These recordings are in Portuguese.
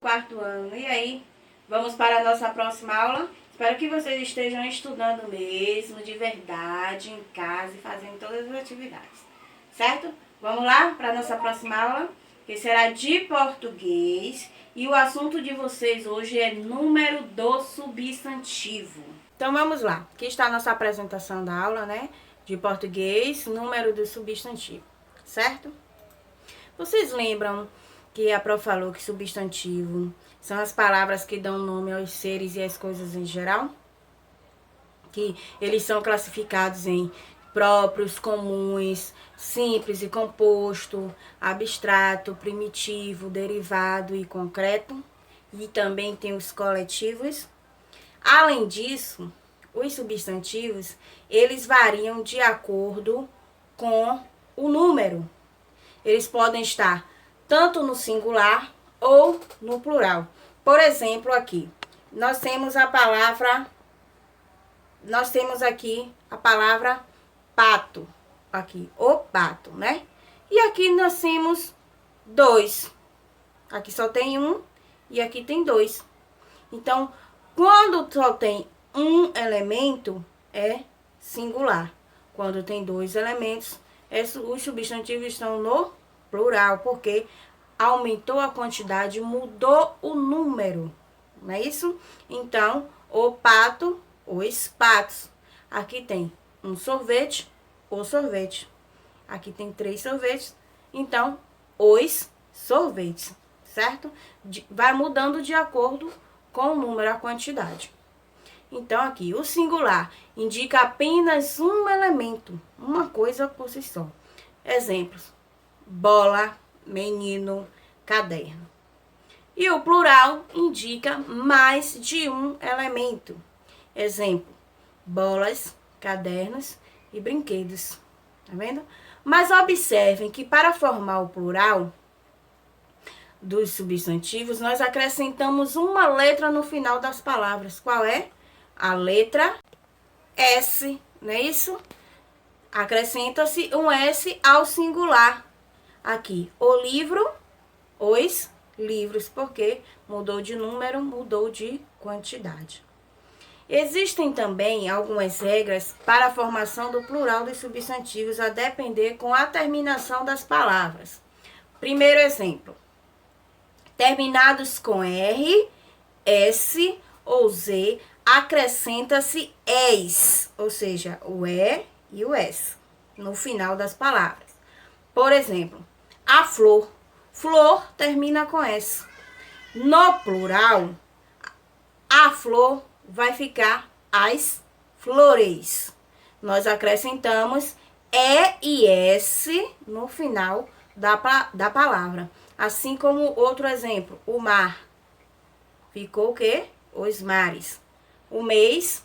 Quarto ano. E aí, vamos para a nossa próxima aula? Espero que vocês estejam estudando mesmo, de verdade, em casa e fazendo todas as atividades. Certo? Vamos lá para a nossa próxima aula, que será de português. E o assunto de vocês hoje é número do substantivo. Então vamos lá. Aqui está a nossa apresentação da aula, né? De português, número do substantivo. Certo? Vocês lembram que a prof falou que substantivo são as palavras que dão nome aos seres e às coisas em geral? Que eles são classificados em próprios, comuns, simples e composto, abstrato, primitivo, derivado e concreto. E também tem os coletivos. Além disso, os substantivos, eles variam de acordo com o número. Eles podem estar tanto no singular ou no plural. Por exemplo, aqui, nós temos aqui a palavra pato, aqui, o pato, né? E aqui nós temos dois. Aqui só tem um e aqui tem dois. Então, quando só tem um elemento, é singular. Quando tem dois elementos, os substantivos estão no plural, porque aumentou a quantidade, mudou o número, não é isso? Então, o pato, os patos. Aqui tem um sorvete, o sorvete. Aqui tem 3 sorvetes, então, os sorvetes, certo? Vai mudando de acordo com o número, a quantidade. Então, aqui, o singular indica apenas um elemento, uma coisa por si só. Exemplos: bola, menino, caderno. E o plural indica mais de um elemento. Exemplo: bolas, cadernos e brinquedos. Tá vendo? Mas observem que para formar o plural dos substantivos, nós acrescentamos uma letra no final das palavras. Qual é? A letra S, não é isso? Acrescenta-se um S ao singular. Aqui, o livro, os livros, porque mudou de número, mudou de quantidade. Existem também algumas regras para a formação do plural dos substantivos, a depender com a terminação das palavras. Primeiro exemplo: terminados com R, S ou Z, acrescenta-se ES, ou seja, o E e o S, no final das palavras. Por exemplo, a flor. Flor termina com S. No plural, a flor vai ficar as flores. Nós acrescentamos E e S no final da palavra. Assim como outro exemplo, o mar. Ficou o quê? Os mares. O mês,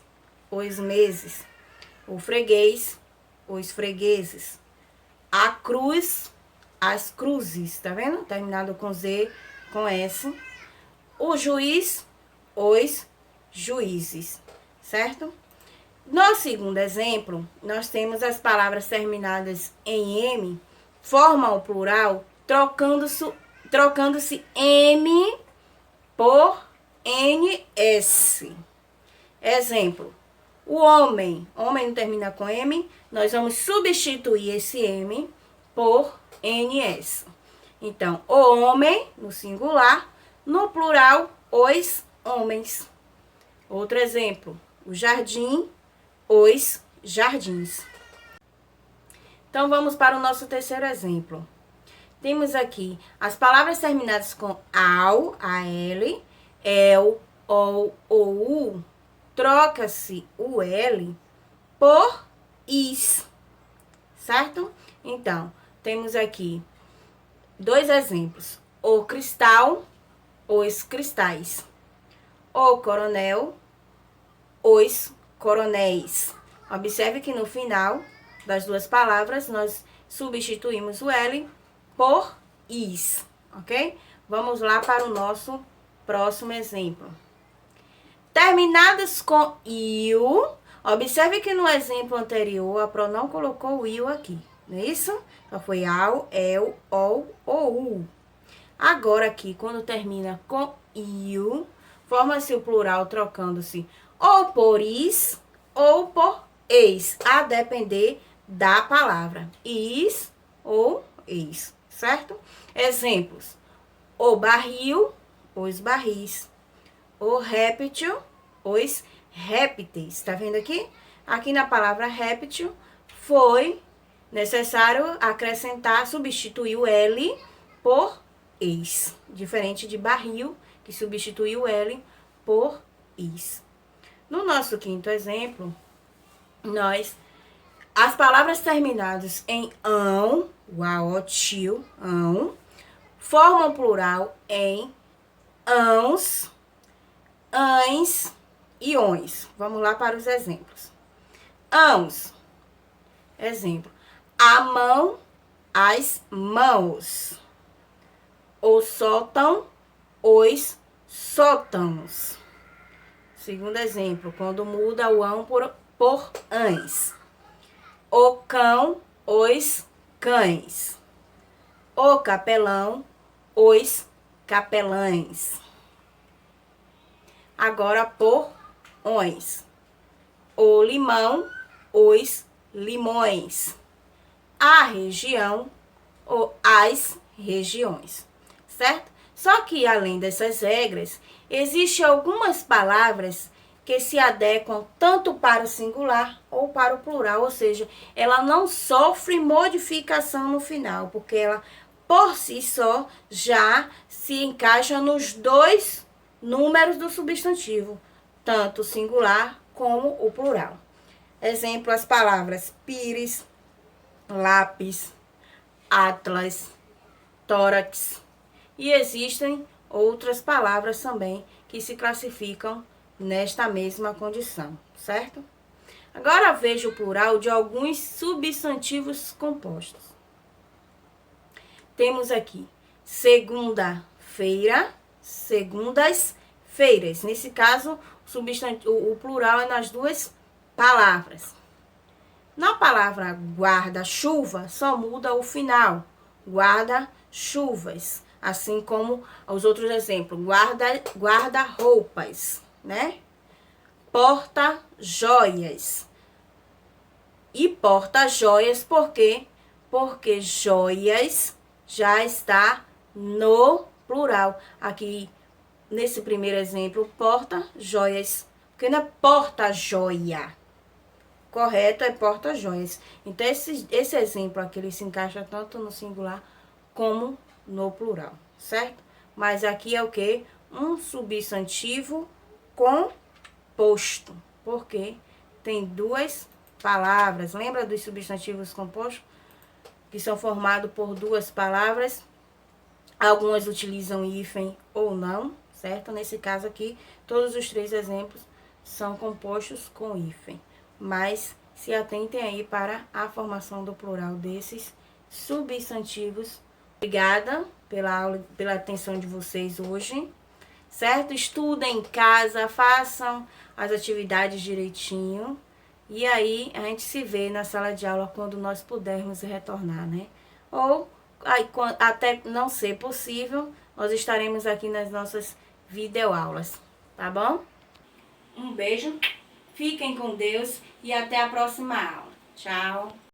os meses. O freguês, os fregueses. A cruz, as cruzes, tá vendo? Terminado com Z, com S. O juiz, os juízes, certo? No segundo exemplo, nós temos as palavras terminadas em M, formam o plural, trocando-se M por NS. Exemplo: o homem. Homem não termina com M, nós vamos substituir esse M por NS. Então, o homem, no singular, no plural, os homens. Outro exemplo: o jardim, os jardins. Então, vamos para o nosso terceiro exemplo. Temos aqui as palavras terminadas com AL, AL, EL, OL ou U. Troca-se o L por IS, certo? Então, temos aqui 2 exemplos: o cristal, os cristais. O coronel, os coronéis. Observe que no final das 2 palavras, nós substituímos o L por IS, ok? Vamos lá para o nosso próximo exemplo. Terminadas com IU, observe que no exemplo anterior a Pro não colocou o IU aqui, não é isso? Só foi AL, EL, OL ou U. Agora aqui, quando termina com il, forma-se o plural trocando-se ou por is ou por eis, a depender da palavra. Is ou eis, certo? Exemplos: o barril, os barris. O réptil, os répteis. Tá vendo aqui? Aqui na palavra réptil foi necessário acrescentar, substituir o L por eis. Diferente de barril, que substitui o L por is. No nosso quinto exemplo, as palavras terminadas em ão, uau, tio, ão, formam plural em ãos, ães e ões. Vamos lá para os exemplos. Ãos. Exemplo. A mão, as mãos. O sótão, os sótãos. Segundo exemplo, quando muda o ão por ães. O cão, os cães. O capelão, os capelães. Agora por ões. O limão, os limões. A região, as regiões. Certo? Só que, além dessas regras, existem algumas palavras que se adequam tanto para o singular ou para o plural, ou seja, ela não sofre modificação no final, porque ela, por si só, já se encaixa nos dois números do substantivo, tanto o singular como o plural. Exemplo, as palavras pires, lápis, atlas, tórax. E existem outras palavras também que se classificam nesta mesma condição, certo? Agora veja o plural de alguns substantivos compostos. Temos aqui segunda-feira, segundas-feiras. Nesse caso, o plural é nas duas palavras. Na palavra guarda-chuva, só muda o final. Guarda-chuvas. Assim como os outros exemplos. Guarda-roupas, né? Porta-joias. E porta-joias, por quê? Porque joias já está no plural. Aqui, nesse primeiro exemplo, porta-joias. Porque não é porta-joia. Correto é porta-joias. Então, esse exemplo aqui, ele se encaixa tanto no singular como no plural, certo? Mas aqui é o quê? Um substantivo composto. Porque tem duas palavras. Lembra dos substantivos compostos? Que são formados por duas palavras. Algumas utilizam hífen ou não, certo? Nesse caso aqui, todos os três exemplos são compostos com hífen. Mas se atentem aí para a formação do plural desses substantivos. Obrigada pela atenção de vocês hoje, certo? Estudem em casa, façam as atividades direitinho. E aí, a gente se vê na sala de aula quando nós pudermos retornar, né? Ou, aí, até não ser possível, nós estaremos aqui nas nossas videoaulas, tá bom? Um beijo, fiquem com Deus e até a próxima aula. Tchau!